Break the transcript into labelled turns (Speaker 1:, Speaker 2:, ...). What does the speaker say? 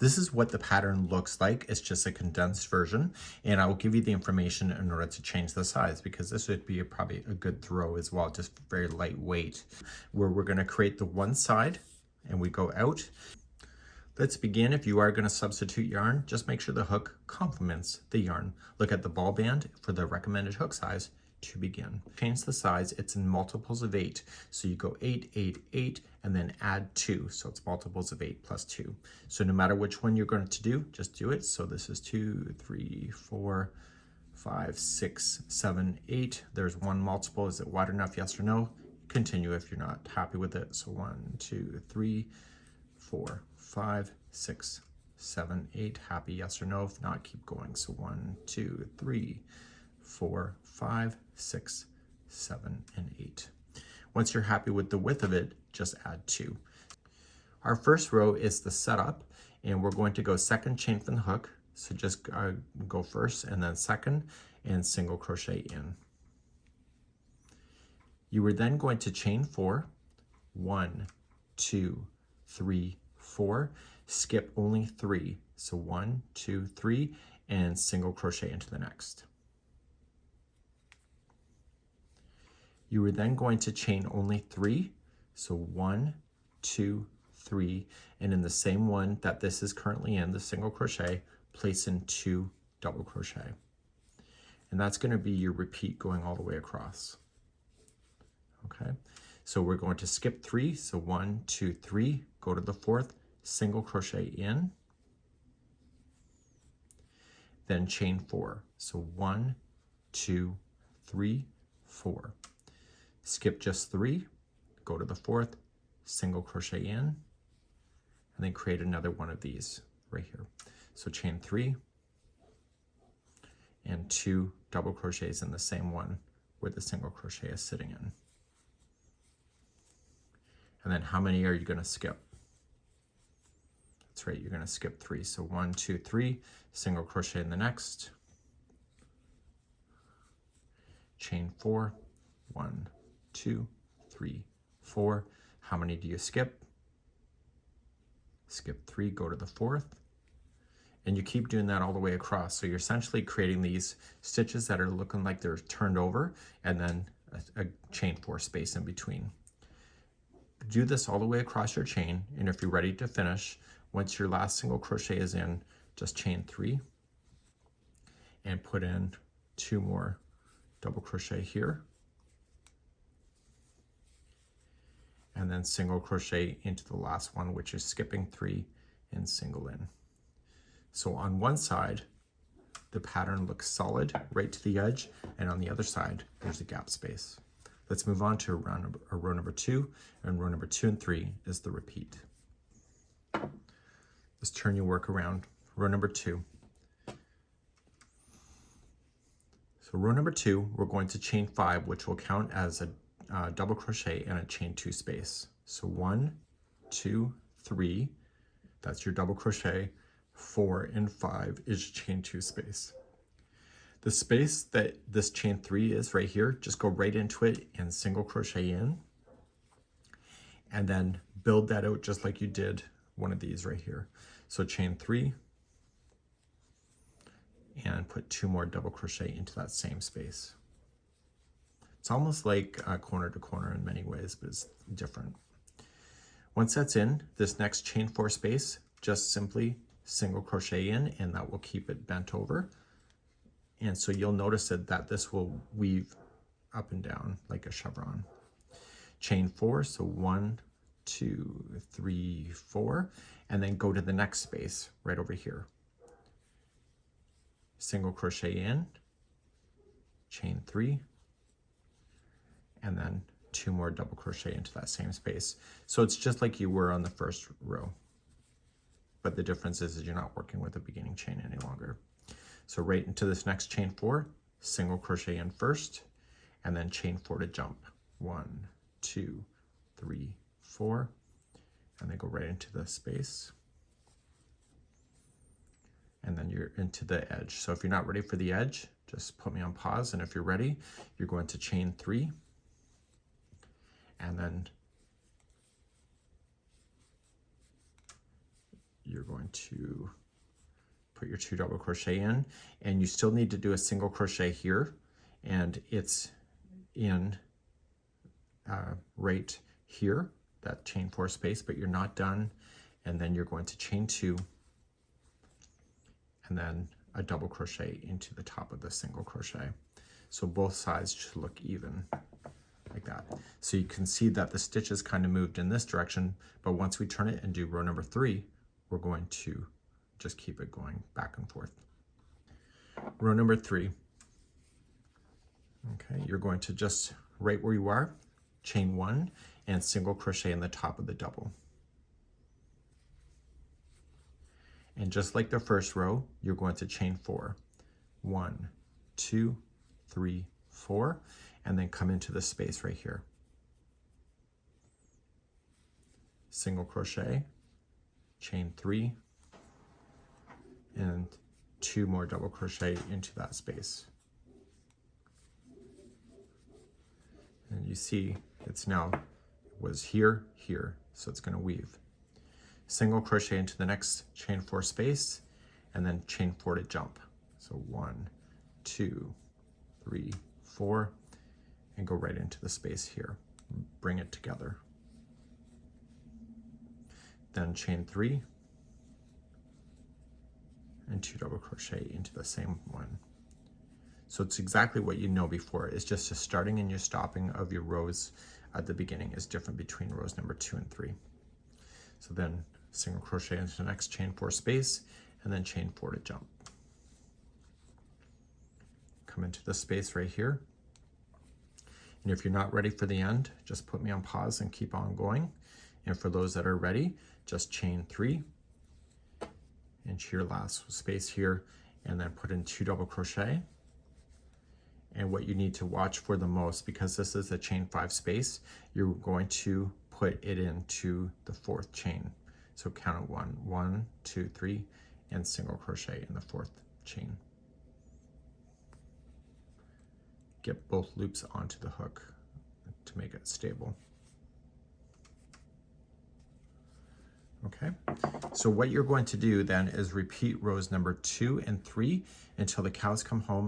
Speaker 1: This is what the pattern looks like. It's just a condensed version, and I will give you the information in order to change the size, because this would be probably a good throw as well, just very lightweight, where we're going to create the one side and we go out. Let's begin. If you are going to substitute yarn, just make sure the hook complements the yarn. Look at the ball band for the recommended hook size to begin. Change the size. It's in multiples of 8. So you go 8, 8, 8, and then add 2. So it's multiples of 8 plus 2. So no matter which one you're going to do, just do it. So this is 2, 3, 4, 5, 6, 7, 8. There's one multiple. Is it wide enough? Yes or no? Continue if you're not happy with it. So 1, 2, 3, 4, 5, 6, 7, 8. Happy? Yes or no? If not, keep going. So 1, 2, 3, 4, 5, 6, 7, and 8. Once you're happy with the width of it, just add 2. Our first row is the setup, and we're going to go second chain from the hook. So just go first and then second and single crochet in. You are then going to chain 4, 1, 2, 3, 4, skip only 3. So 1, 2, 3, and single crochet into the next. You are then going to chain only 3. So 1, 2, 3, and in the same one that this is currently in, the single crochet, place in 2 double crochet. And that's going to be your repeat going all the way across. Okay, so we're going to skip 3. So 1, 2, 3, go to the 4th, single crochet in, then chain 4. So 1, 2, 3, 4. Skip just 3, go to the 4th, single crochet in, and then create another one of these right here. So chain 3 and 2 double crochets in the same one where the single crochet is sitting in. And then how many are you going to skip? That's right, you're going to skip 3. So 1, 2, 3, single crochet in the next, chain 4, 1, 2, 3, 4. How many do you skip? Skip 3, go to the 4th, and you keep doing that all the way across. So you're essentially creating these stitches that are looking like they're turned over, and then a chain 4 space in between. Do this all the way across your chain, and if you're ready to finish, once your last single crochet is in, just chain 3 and put in 2 more double crochet here, and then single crochet into the last one, which is skipping 3 and single in. So on one side, the pattern looks solid right to the edge, and on the other side, there's a gap space. Let's move on to row number 2, and row number 2 and 3 is the repeat. Let's turn your work around. Row number 2. So row number 2, we're going to chain 5, which will count as a double crochet and a chain 2 space. So 1, 2, 3, that's your double crochet. 4 and 5 is chain 2 space. The space that this chain 3 is right here, just go right into it and single crochet in, and then build that out just like you did one of these right here. So chain 3 and put 2 more double crochet into that same space. It's almost like corner to corner in many ways, but it's different. Once that's in, this next chain 4 space, just simply single crochet in, and that will keep it bent over. And so you'll notice that this will weave up and down like a chevron. Chain 4, so 1, 2, 3, 4, and then go to the next space right over here. Single crochet in, chain 3, and then 2 more double crochet into that same space. So it's just like you were on the first row, but the difference is you're not working with a beginning chain any longer. So right into this next chain 4, single crochet in first, and then chain 4 to jump. 1, 2, 3, 4, and then go right into the space. And then you're into the edge. So if you're not ready for the edge, just put me on pause, and if you're ready, you're going to chain 3, and then you're going to put your 2 double crochet in, and you still need to do a single crochet here, and it's in right here, that chain 4 space, but you're not done. And then you're going to chain 2 and then a double crochet into the top of the single crochet. So both sides should look even like that. So you can see that the stitches kind of moved in this direction, but once we turn it and do row number 3, we're going to just keep it going back and forth. Row number 3. Okay, you're going to just right where you are, chain 1 and single crochet in the top of the double. And just like the first row, you're going to chain 4. 1, 2, 3, 4, and then come into the space right here. Single crochet, chain 3, and 2 more double crochet into that space. And you see it's now was here, here, so it's going to weave. Single crochet into the next chain 4 space, and then chain 4 to jump. So 1, 2, 3, 4, and go right into the space here. Bring it together. Then chain 3 and 2 double crochet into the same one. So it's exactly what you know before. It's just the starting and your stopping of your rows at the beginning is different between rows number 2 and 3. So then single crochet into the next chain 4 space, and then chain 4 to jump. Come into the space right here. And if you're not ready for the end, just put me on pause and keep on going. And for those that are ready, just chain 3 into your last space here, and then put in 2 double crochet. And what you need to watch for the most, because this is a chain 5 space, you're going to put it into the 4th chain. So count it 1, 1, 2, 3, and single crochet in the 4th chain. Get both loops onto the hook to make it stable. Okay, so what you're going to do then is repeat rows number 2 and 3 until the cows come home